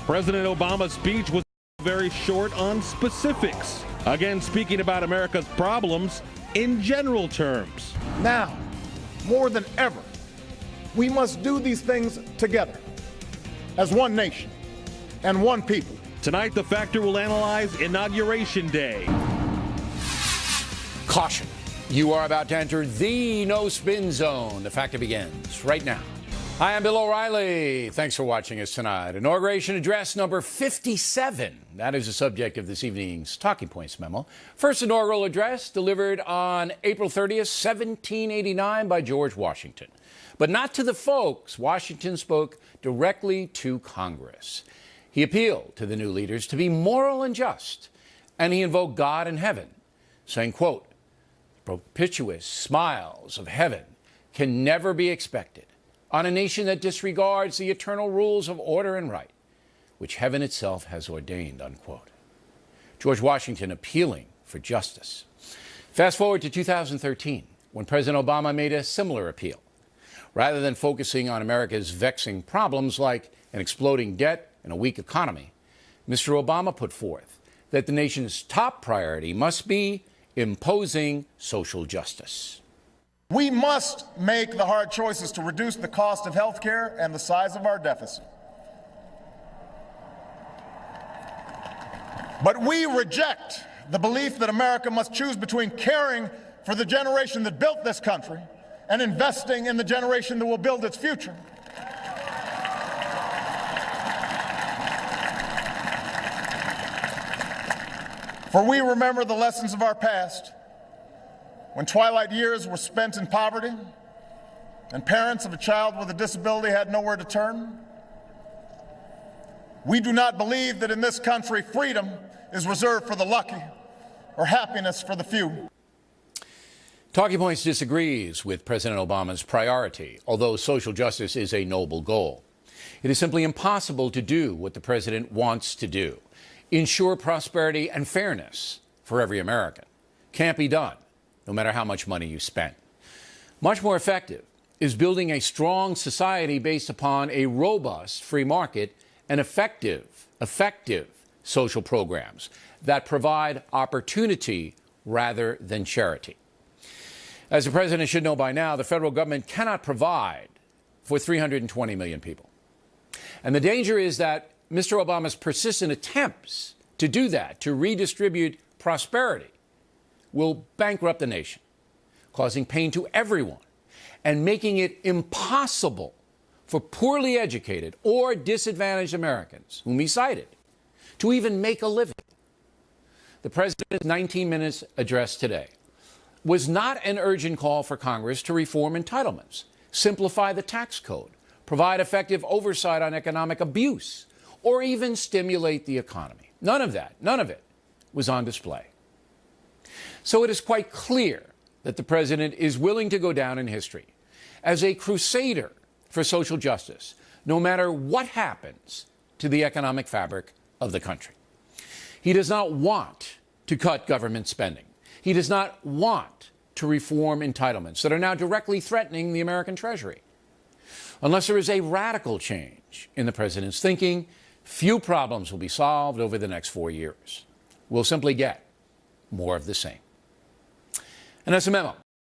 President Obama's speech was very short on specifics. Again, speaking about America's problems in general terms. Now, more than ever, we must do these things together as one nation and one people. Tonight, The Factor will analyze Inauguration Day. Caution. You are about to enter the no-spin zone. The Factor begins right now. Hi, I'm Bill O'Reilly. Thanks for watching us tonight. Inauguration address number 57. That is the subject of this evening's Talking Points memo. First inaugural address delivered on April 30th, 1789 by George Washington. But not to the folks. Washington spoke directly to Congress. He appealed to the new leaders to be moral and just, and he invoked God and heaven, saying, quote, propitious smiles of heaven can never be expected on a nation that disregards the eternal rules of order and right, which heaven itself has ordained, unquote. George Washington appealing for justice. Fast forward to 2013, when President Obama made a similar appeal. Rather than focusing on America's vexing problems like an exploding debt and a weak economy, Mr. Obama put forth that the nation's top priority must be imposing social justice. We must make the hard choices to reduce the cost of health care and the size of our deficit. But we reject the belief that America must choose between caring for the generation that built this country and investing in the generation that will build its future. For we remember the lessons of our past, when twilight years were spent in poverty and parents of a child with a disability had nowhere to turn. We do not believe that in this country freedom is reserved for the lucky or happiness for the few. Talking Points disagrees with President Obama's priority, although social justice is a noble goal. It is simply impossible to do what the president wants to do. Ensure prosperity and fairness for every American. Can't be done, no matter how much money you spend. Much more effective is building a strong society based upon a robust free market and effective social programs that provide opportunity rather than charity. As the president should know by now, the federal government cannot provide for 320 million people. And the danger is that Mr. Obama's persistent attempts to do that, to redistribute prosperity, will bankrupt the nation, causing pain to everyone and making it impossible for poorly educated or disadvantaged Americans, whom he cited, to even make a living. The president's 19-minute address today was not an urgent call for Congress to reform entitlements, simplify the tax code, provide effective oversight on economic abuse, or even stimulate the economy. None of it was on display. So it is quite clear that the president is willing to go down in history as a crusader for social justice, no matter what happens to the economic fabric of the country. He does not want to cut government spending. He does not want to reform entitlements that are now directly threatening the American Treasury. Unless there is a radical change in the president's thinking, few problems will be solved over the next 4 years. We'll simply get more of the same. And that's a memo.